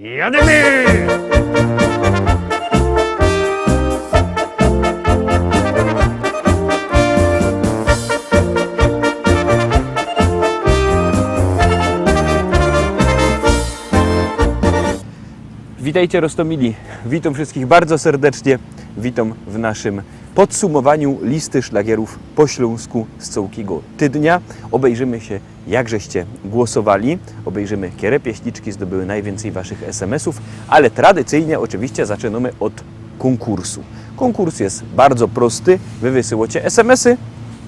Jademy! Witajcie Rostomili, witam wszystkich bardzo serdecznie, witam w naszym podsumowaniu listy szlagierów po śląsku z całego tygodnia. Obejrzymy się, jak żeście głosowali, obejrzymy, które pieśniczki zdobyły najwięcej waszych SMS-ów, ale tradycyjnie oczywiście zaczynamy od konkursu. Konkurs jest bardzo prosty, wy wysyłacie SMS-y,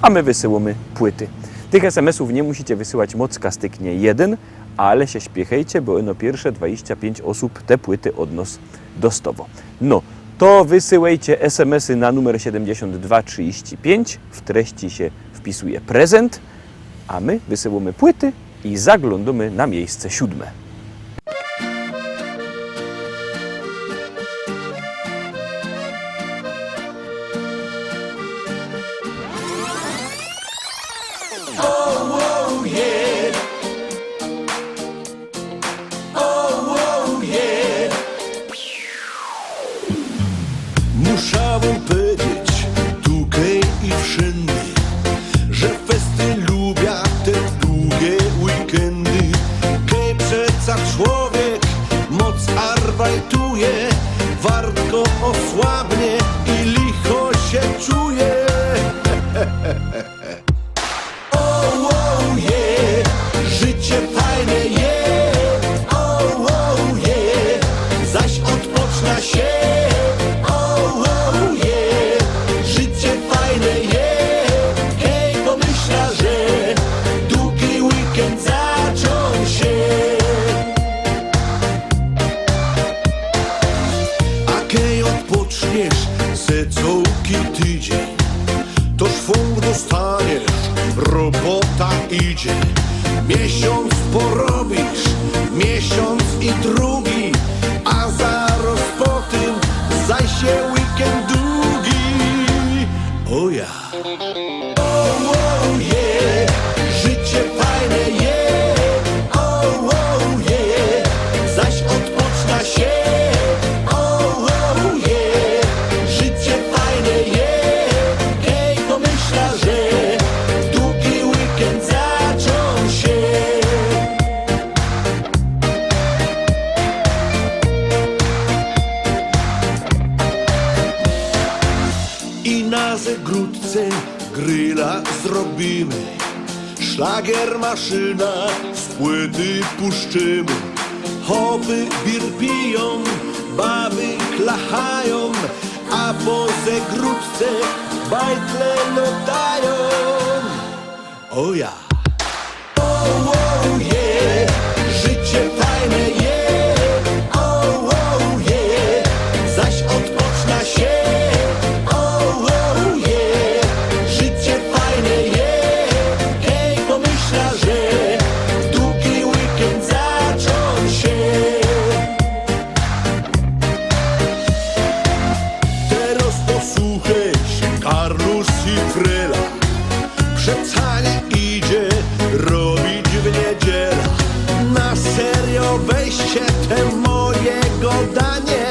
a my wysyłamy płyty. Tych SMS-ów nie musicie wysyłać mocka styknie jeden, ale się śpiechajcie, bo no pierwsze 25 osób te płyty od nas dostało. No, to wysyłajcie SMS-y na numer 7235, w treści się wpisuje prezent, a my wysyłamy płyty i zaglądamy na miejsce 7. Muszę wam powiedzieć, tukaj i wszędzie, że festy lubię te długie weekendy. Kej przeca człowiek moc arbajtuje, wartko osłabnie i licho się czuje. Oh, yeah, życie fajne jest, oh, yeah, zaś odpoczna się. Dostaniesz, robota idzie. Miesiąc porobisz, miesiąc i drugi, a zaraz po tym zajście weekend długi. O ja. Oh, yeah, życie fajne jest, oh, yeah, zaś odpoczna się. Oh, yeah, życie fajne jest. Na zegródce gryla zrobimy, szlagier maszyna z płyty puszczymy. Chopy bir piją, baby klachają, a po zegródce bajtle lotają. O ja. Oh, yeah, życie fajne jest, oh, yeah, zaś odpoczna się. Przecanie idzie robić w niedzielę. Na serio weźcie te mojego danie.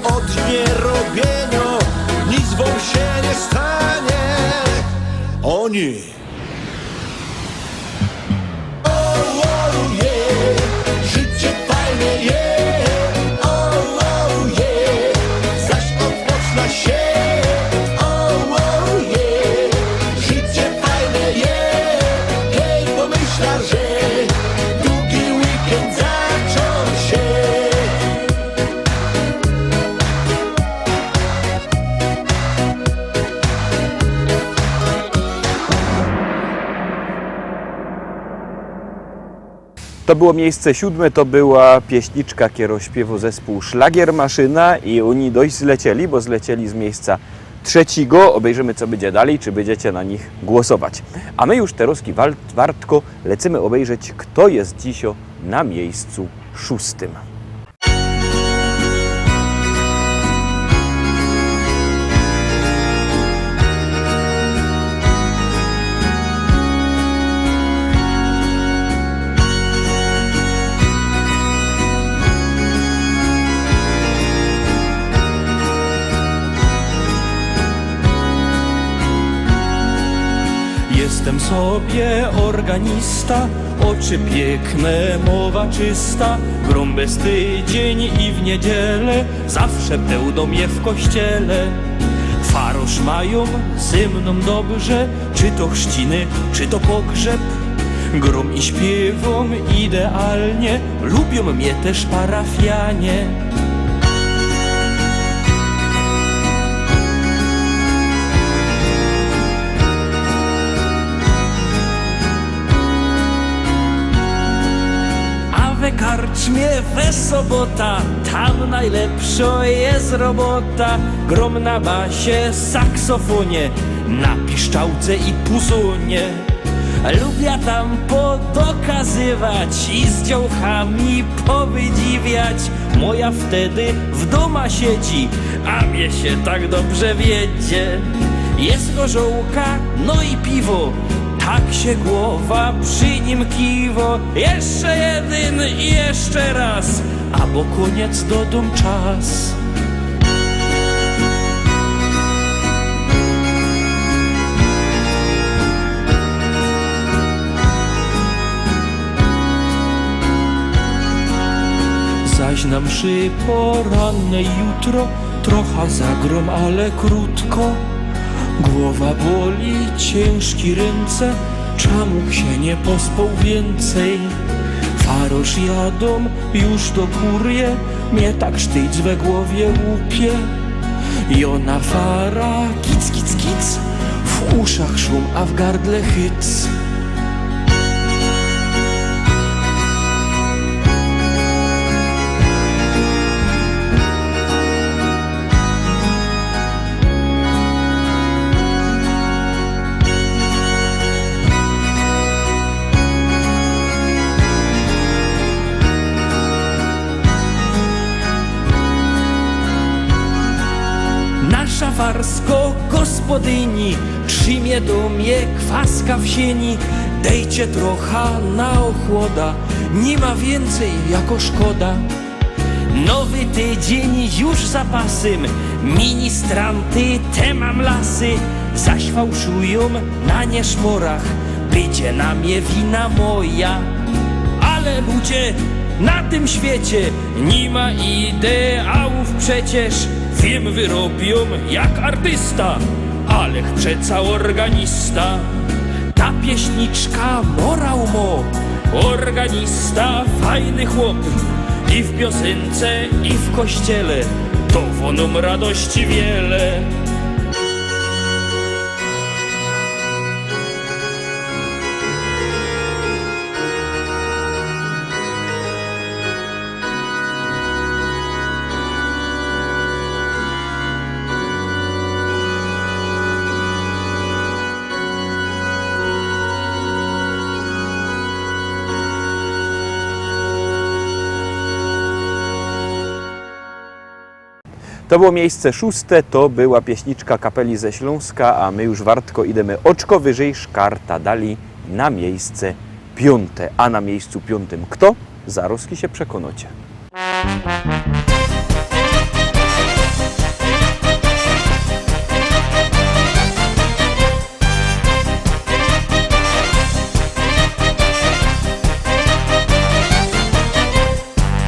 Od nierobienia nic wam się nie stanie. Oni. Oh, yeah, życie fajne jest, oh, yeah, zaś odpoczna się. To było miejsce 7, to była pieśniczka, którą śpiewał zespół Szlagier Maszyna i oni dość zlecieli, bo zlecieli z miejsca 3. Obejrzymy, co będzie dalej, czy będziecie na nich głosować. A my już teraz, wartko, lecimy obejrzeć, kto jest dzisiaj na miejscu 6. sobie organista, oczy piękne, mowa czysta. Grom bez tydzień i w niedzielę, zawsze pełną je w kościele. Farosz mają ze mną dobrze, czy to chrzciny, czy to pogrzeb. Grom i śpiewom idealnie, lubią mnie też parafianie. We karczmie we sobota, tam najlepsza jest robota. Grom na basie, saksofonie, na piszczałce i puzonie. Lubię tam podokazywać i z działkami powydziwiać. Moja wtedy w doma siedzi, a mnie się tak dobrze wiedzie. Jest gorzołka, no i piwo, tak się głowa przy nim kiwo. Jeszcze jeden i jeszcze raz, a bo koniec do dom czas. Zaś na mszy porannej jutro, trochę zagrom, ale krótko. Głowa boli, ciężki ręce, czemu się nie pospał więcej? Farosz jadą już do kurie, mnie tak sztyc we głowie łupie. I ona fara, kic, kic, kic, w uszach szum, a w gardle hyc. Szafarsko gospodyni trzymie do mnie kwaska w sieni. Dejcie trochę na ochłoda, nie ma więcej jako szkoda. Nowy tydzień już za pasem, ministranty te mam lasy. Zaś fałszują na nieszmorach, będzie na mnie wina moja. Ale ludzie, na tym świecie nie ma ideałów przecież. Wiem, wyrobią jak artysta, ale przeca organista. Ta pieśniczka morał mo, organista fajny chłop. I w piosence, i w kościele, to woną radości wiele. To było miejsce 6, to była pieśniczka kapeli ze Śląska, a my już wartko idziemy oczko wyżej, szkarta dali na miejsce 5. A na miejscu 5 kto? Zaraz się przekonacie.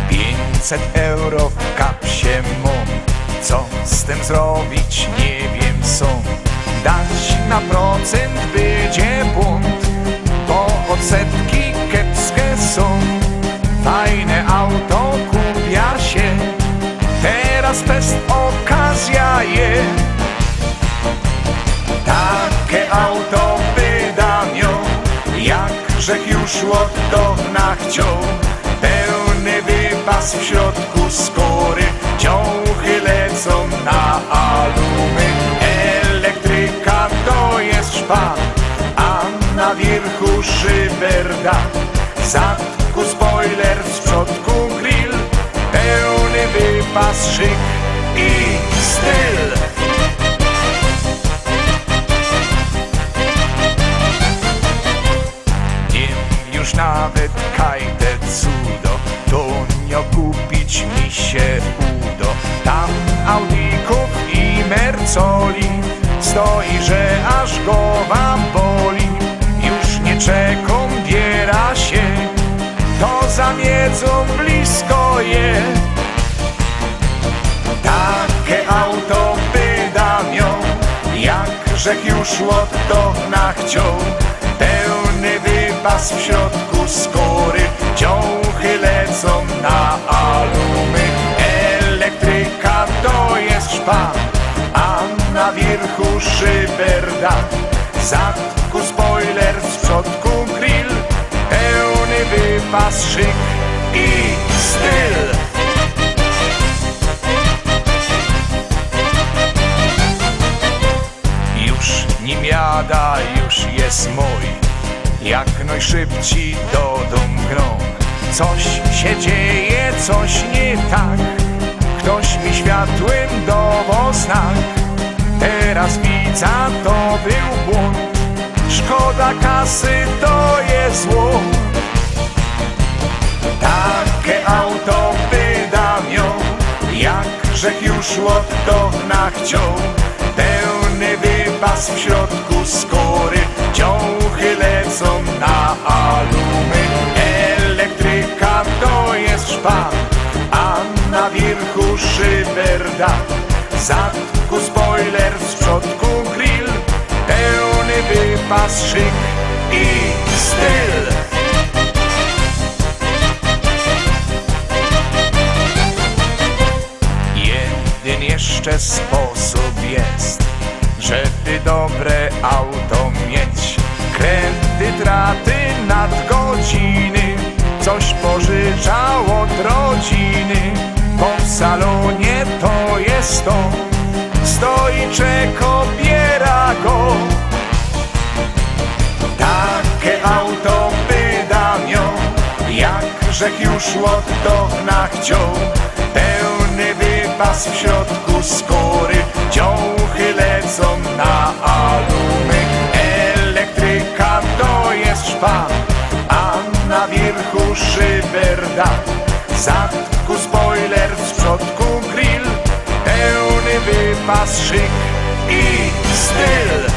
€500 w kapsie mam. Co z tym zrobić, nie wiem sam. Dać na procent będzie błąd, bo odsetki kiepskie są. Fajne auto kupia się, teraz jest okazja je. Takie auto wydam ją, jakżech już od dawna chciał. Pełny wypas w środku skóry, ciąchy lecą na alumy. Elektryka to jest szpan, a na wierzchu szyberda. W zadku spoiler, z przodku grill, pełny wypas, szyk i styl. Wiem już nawet kajte cudo, to nie kupić mi się udo. Tam Audików i Mercoli stoi, że aż głowa boli. Już swoje. Takie auto wydam ją, jakżech już Łoddowna chciał. Pełny wypas w środku skóry, ciąchy lecą na alumy. Elektryka to jest szpan, a na wierchu szyberdach. Zadku spoiler, z przodku grill, pełny wypas, szyk i styl. Już nim jada, już jest mój, jak najszybciej do dom grą. Coś się dzieje, coś nie tak, ktoś mi światłem dawał znak. Teraz widzę, to był błąd, szkoda kasy, to jest zło. Takie auto wydam ją, jakżech już Łoddowna chciał. Pełny wypas w środku skóry, ciąchy lecą na alumy. Elektryka to jest szpan, a na wierchu szyberdach. Zadku spoiler, z przodku grill, pełny wypas, szyk i styl. Jeden jeszcze sposób jest, żeby dobre auto mieć. Kredyt, raty, nadgodziny, coś pożyczał od rodziny. Bo w salonie to jest to, stoi, czeka, biera go. Takie auto wydam ją, jakżech już Łoddowna chciał. Pełny wypas w środku skóry, ciąchy lecą na alumy. Elektryka to jest szpan, a na wierchu szyberdach. Zadku spoiler, z przodku grill, pełny wypas, szyk i styl.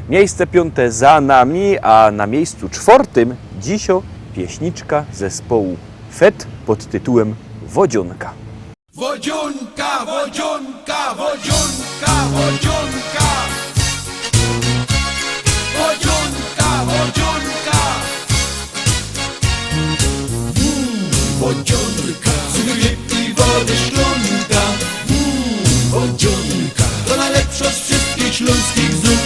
Miejsce 5 za nami, a na miejscu 4 dzisio pieśniczka zespołu FET pod tytułem Wodzionka. Wodzionka, wodzionka, wodzionka, wodzionka. Wodzionka, wodzionka. Wodzionka, cukry i wody szklonka. Wodzionka, to najlepsza z wszystkich śląskich zup.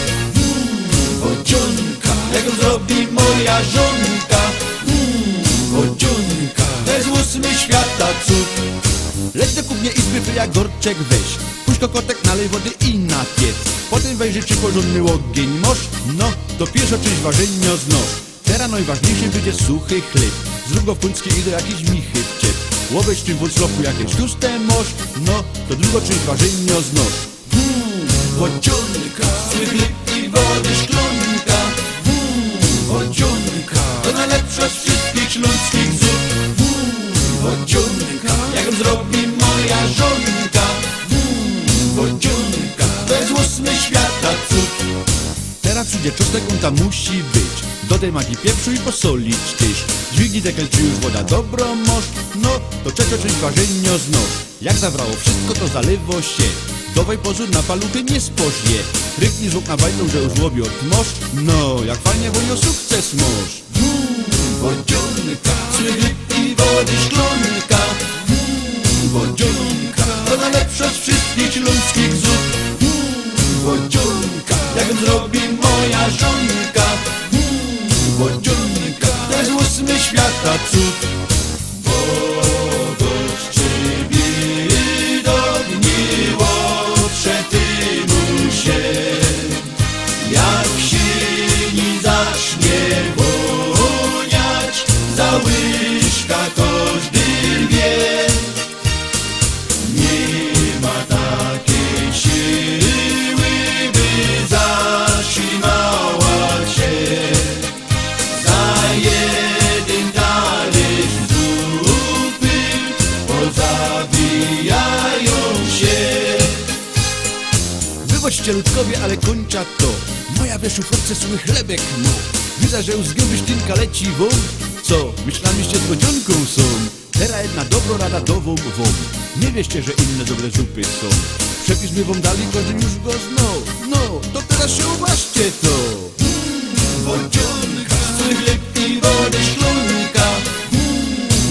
Wodzionka, jak ją zrobi moja żonka. Wodzionka, to jest 8 świata cud. Leć do kuchni i zbyt jak gorczek weź. Puść kokotek, nalej wody i napiec. Potem weź rzeczy porządny ogień mosz. No, to pierwsza część ważenia znosz. Teraz najważniejszy będzie suchy chleb. Zrób go w puńskie i do jakiejś michy wciep. Łoweź w tym wątroku jakieś tłuste mosz. No, to drugą część ważenia znosz. Wodzionka, suchy chleb i wody szklonka. Wodzionka, to najlepsza z wszystkich śląskich zup. Wodzionka, jak ją zrobi moja żonka. Wodzionka, to jest 8 świata cud. Teraz przyjdzie czosnek, on tam musi być. Dodaj magii pieprzu i posolić tyś. Dźwignij dekel, czy już woda dobro mosz. No, to trzecia część ważenia znosz. Jak zawrało wszystko, to zalewo się. Dawaj pozór na paluchy, nie spoż je. Ryknij z okna bajdą, że już łobi od mosz. No, jak fajnie wojno sukces mosz. Wodzionka, cykl i wody szklonka. Wodzionka, to najlepsza z wszystkich śląskich zup. Wodzionka, jak ją zrobi moja żonka. Wodzionka, to jest 8 świata cud. Wodoczczy widok miłodsze tymu się. Jak sieni zacznie woniać, za łyżka każdy wie. Nie ma takiej siły, by zatrzymała się. Za jeden talerz wybaczcie ludkowie, ale kończa to. Moja we szufladce suchy chlebek, no. Widzę, że z gęby ślinka leci won. Co, myślamiście złodzionką są? Teraz jedna dobra rada do wam. Nie wieście, że inne dobre zupy są. Przepis my wam dali, każdy już go znał. No, to teraz się uważcie to. Wodzionka, swój chleb i wodę szklonka.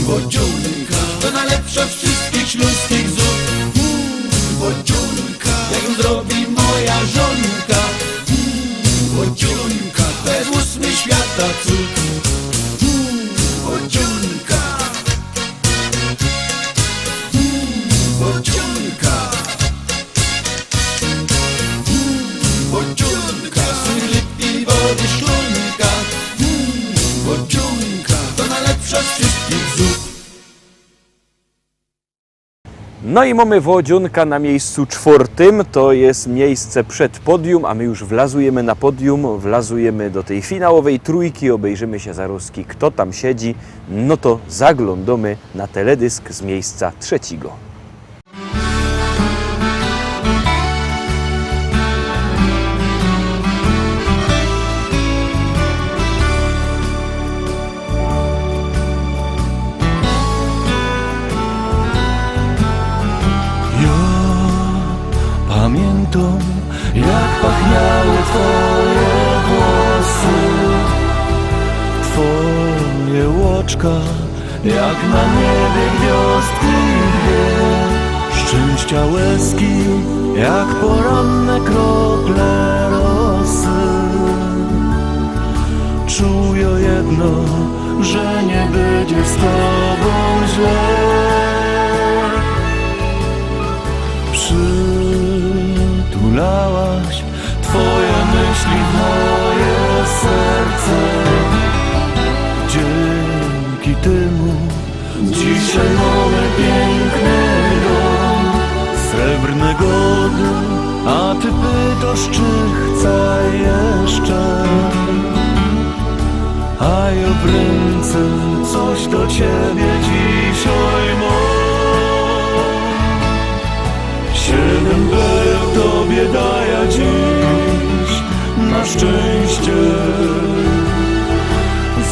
Wodzionka, to najlepsza z wszystkich śląskich zup. Wodzionka, jak ją zrobi moja żonka. Wodzionka, to jest ósmy świata cud. Wodzionka, wodzionka, wodzionka, swój chleb i wody szklonka. Wodzionka, to najlepsza z wszystkich zup. No i mamy Wodzionka na miejscu 4. To jest miejsce przed podium, a my już wlazujemy na podium, wlazujemy do tej finałowej trójki, obejrzymy się zaroski, kto tam siedzi. No to zaglądamy na teledysk z miejsca 3. Pamiętam, jak pachniały twoje włosy, twoje łoczka, jak na niebie gwiazdki dwie, szczęścia łezki, jak poranne krople rosy. Czuję jedno, że nie będzie z tobą źle. Przytulałaś twoje myśli w moje serce. Dzięki temu dzisiaj mamy piękny dom, srebrny godny, a ty pytasz, czy chcę jeszcze. A ja w ręce coś do ciebie dzisiaj mam. 7 beł tobie daję dziś na szczęście.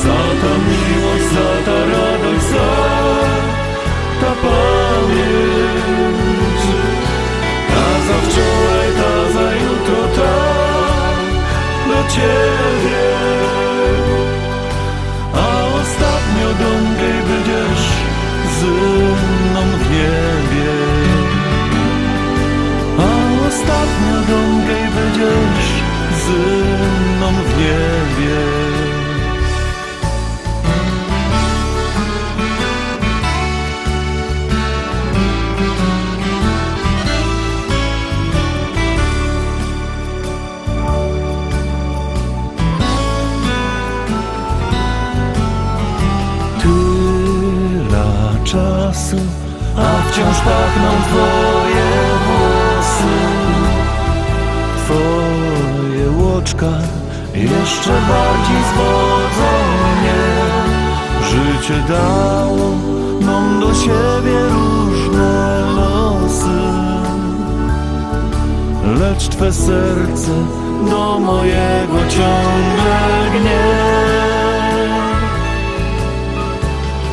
Za ta miłość, za ta radość, za ta pamięć. Ta za wczoraj, ta za jutro, ta do ciebie. A ostatnio do mnie będziesz ze mną w niebie. Ostatnio do mnie będziesz ze mną w niebie. Tyle czasu, a wciąż pachną twoje włosy. Twoje łoczka jeszcze bardziej zwodzą mnie. Życie dało nam do siebie różne losy, lecz twe serce do mojego ciągle gnie.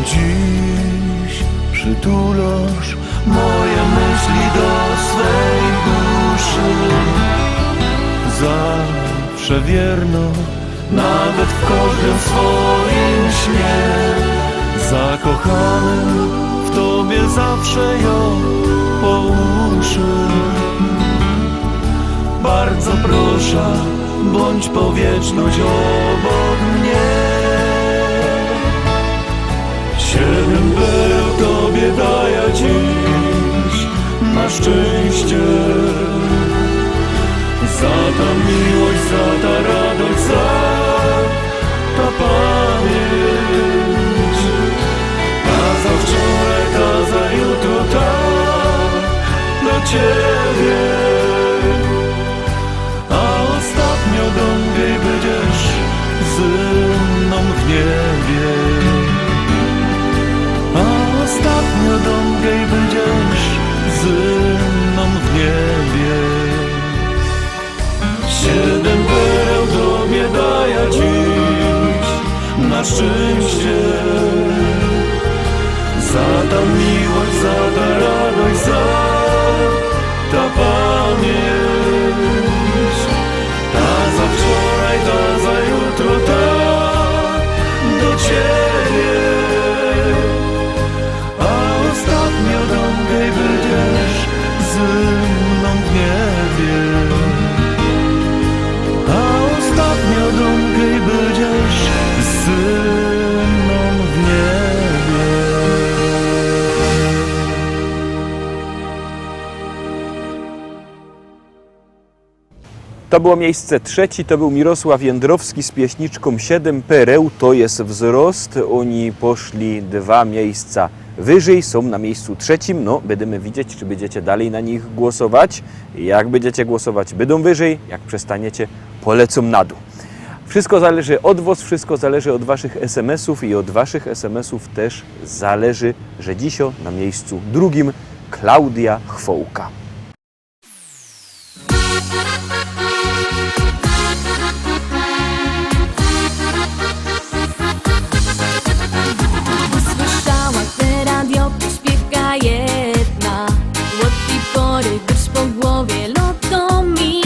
Dziś przytulasz moje myśli do swej duszy. Zawsze wierno, nawet w każdym swoim śnie. Zakochany w tobie zawsze ją po uszy. Bardzo proszę, bądź po wieczność obok mnie. 7 beł tobie daję dziś na szczęście. Za ta miłość, za ta radość, za ta pamięć. Ta za wczoraj, ta za jutro, ta dla ciebie. A ostatnio do mnie będziesz ze mną w niebie. A ostatnio do mnie będziesz ze mną w niebie. na szczęście. Za ta miłość, za ta radość, za ta pamięć. Ta za wczoraj, ta za jutro, ta do Ciebie. A ostatnio domkej będziesz ze mną w niebie. A ostatnio domkej będziesz ze mną w niebie. To było miejsce trzecie, to był Mirosław Jędrowski z pieśniczką 7 pereł, to jest wzrost. Oni poszli 2 miejsca wyżej, są na miejscu trzecim. No, będziemy widzieć, czy będziecie dalej na nich głosować. Jak będziecie głosować, będą wyżej, jak przestaniecie, polecą na dół. Wszystko zależy od was, wszystko zależy od waszych SMS-ów i od waszych SMS-ów też zależy, że dzisiaj na miejscu drugim Klaudia Chwołka. Słyszała te radio, śpiewka jedna. Od tej pory byś po głowie lotomi.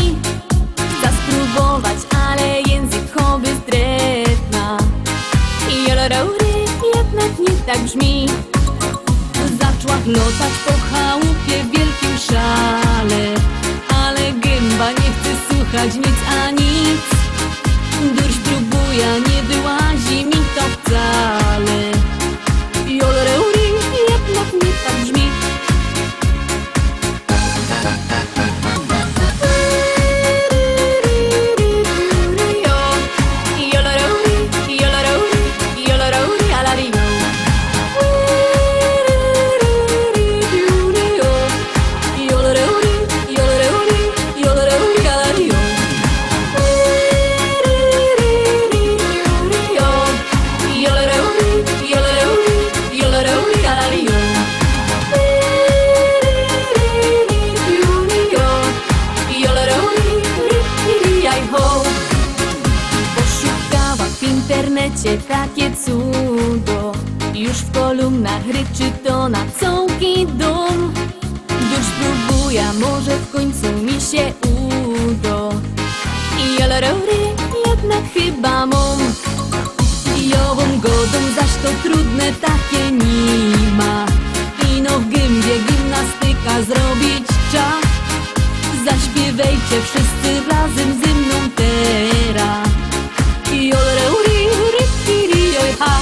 Chcę spróbować, ale językowy zdretna. Joloraury jednak nie tak brzmi. Zaczęła lotać po chałupie w wielkim szale, ale gęba nie chce słuchać nic a nic. Durś próbuje, nie wyłazi mi to wcale. Joloraury jednak nie tak brzmi. Poszukała w internecie takie cudo, już w kolumnach ryczy to na całki dom. Dusz próbuje, może w końcu mi się uda. Joloraury jednak chyba mam. Jową godą zaś to trudne takie nie ma. Ino w gębie gimnastyka zrobić trzeba. Zaśpiewajcie wszyscy razem ze mną teraz. Joloraury, rypiri, joj, ha.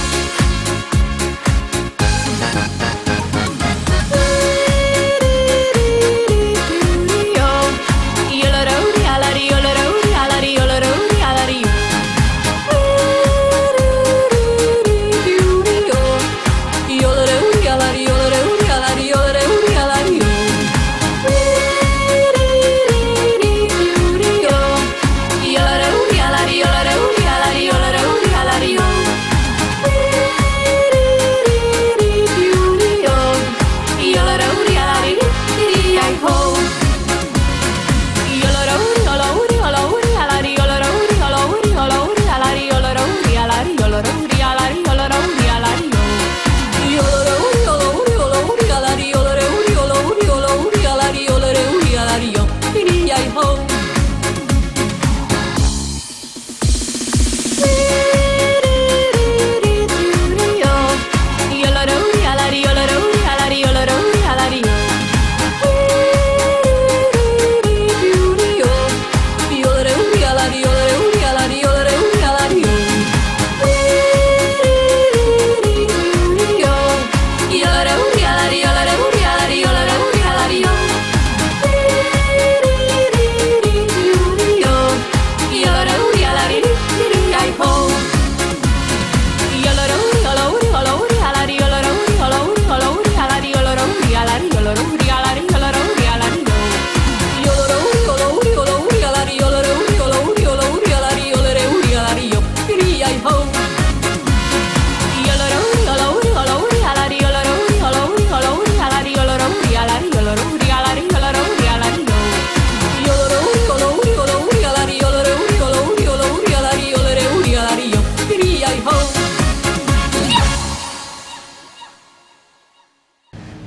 Joloraury, alari, joloraury, alari, joloraury, alari. Joloraury, alari, joloraury, alari, joloraury, alari. Joloraury, alari, joloraury, alari, joloraury.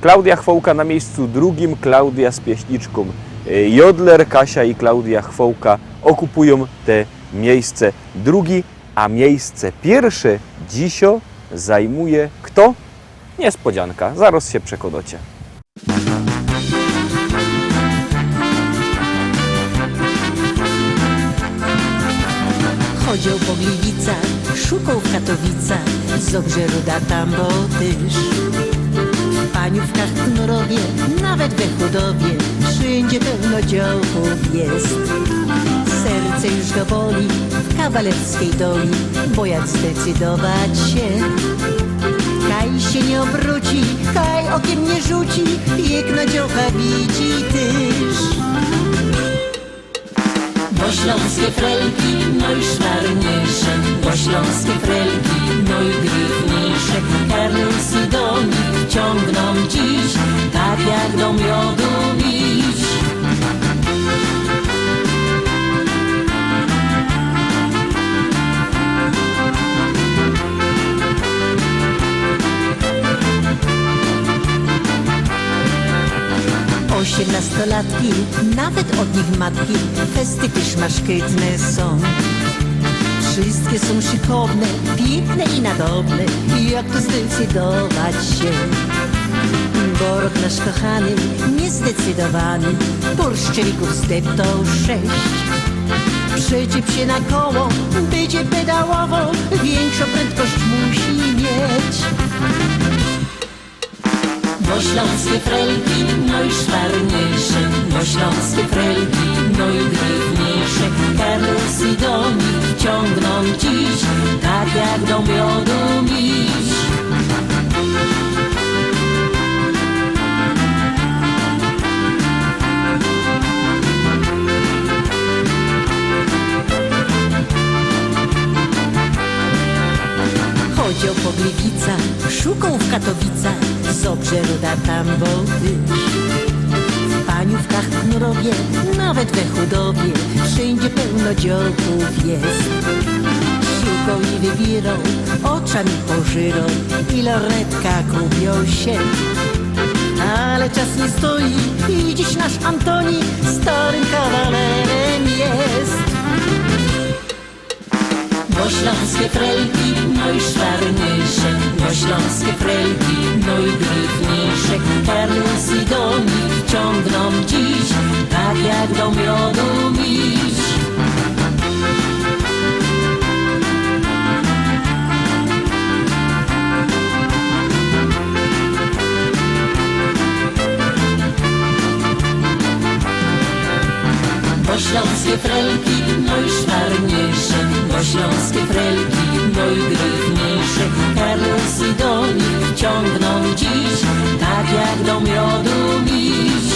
Klaudia Chwołka na miejscu drugim, Klaudia z pieśniczką Jodler, Kasia i Klaudia Chwołka okupują te miejsce drugi, a miejsce pierwsze dzisio zajmuje kto? Niespodzianka, zaraz się przekonacie. Chodził po Gliwicach, szukał w Katowicach, z Obrzeruda tam bo tyż. W Paniówkach, Knorowie, nawet we Chudowie, wszędzie pełno działków jest. Serce już go boli w kawalerskiej doli, bo jak zdecydować się, kaj się nie obróci, kaj okiem nie rzuci, jak na dziołcha widzi tyż. Bo śląskie frelki, no i szwarniejsze, bo śląskie frelki, no i gryfniejsze, Karlusy do nich ciągną dziś, tak jak do miodu bić. Osiemnastolatki, nawet od nich matki, festy też maszkytne są. Wszystkie są szykowne, piękne i nadobne, jak tu zdecydować się? Bo rok nasz kochany, niezdecydowany, burszczyków zdeptał 6. Przyczep się na koło, będzie pedałował, większą prędkość musi mieć. Bo śląskie frelki, no i szwarniejsze, bo śląskie frelki, no i gryfniejsze, Karlusy do nich ciągną dziś, tak jak do miodu miś. Chodził po Gliwicach, szukał w Katowicach, z Obrzeruda tam bo tyż. W Paniówkach, Knorowie, nawet we Chudowie, wszędzie pełno działków jest. Szukał i wybierał, oczami pożyrał i lornetka kupią się. Ale czas nie stoi i dziś nasz Antoni starym kawalerem jest. Bo śląskie frelki, no i szwarniejsze, bo śląskie frelki, no i gryfniejsze, Karlusy do nich ciągną dziś, tak jak do miodu miś. Bo śląskie frelki, no i szwarniejsze, bo śląskie frelki, no i gryfniejsze, Karlusy do nich ciągną dziś, tak jak do miodu miś.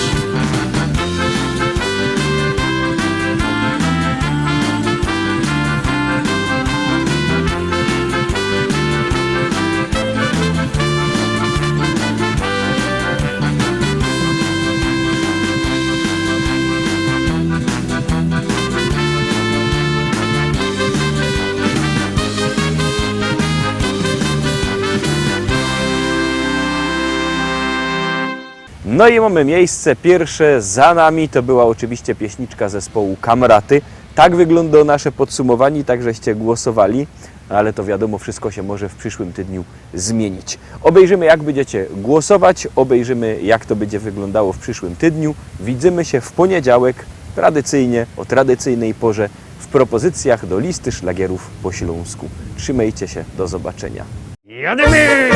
No i mamy miejsce pierwsze za nami, to była oczywiście pieśniczka zespołu Kamraty. Tak wygląda nasze podsumowanie, tak żeście głosowali, ale to wiadomo, wszystko się może w przyszłym tygodniu zmienić. Obejrzymy, jak będziecie głosować, obejrzymy, jak to będzie wyglądało w przyszłym tygodniu. Widzimy się w poniedziałek, tradycyjnie, o tradycyjnej porze, w propozycjach do listy szlagierów po śląsku. Trzymajcie się, do zobaczenia. Jadymy!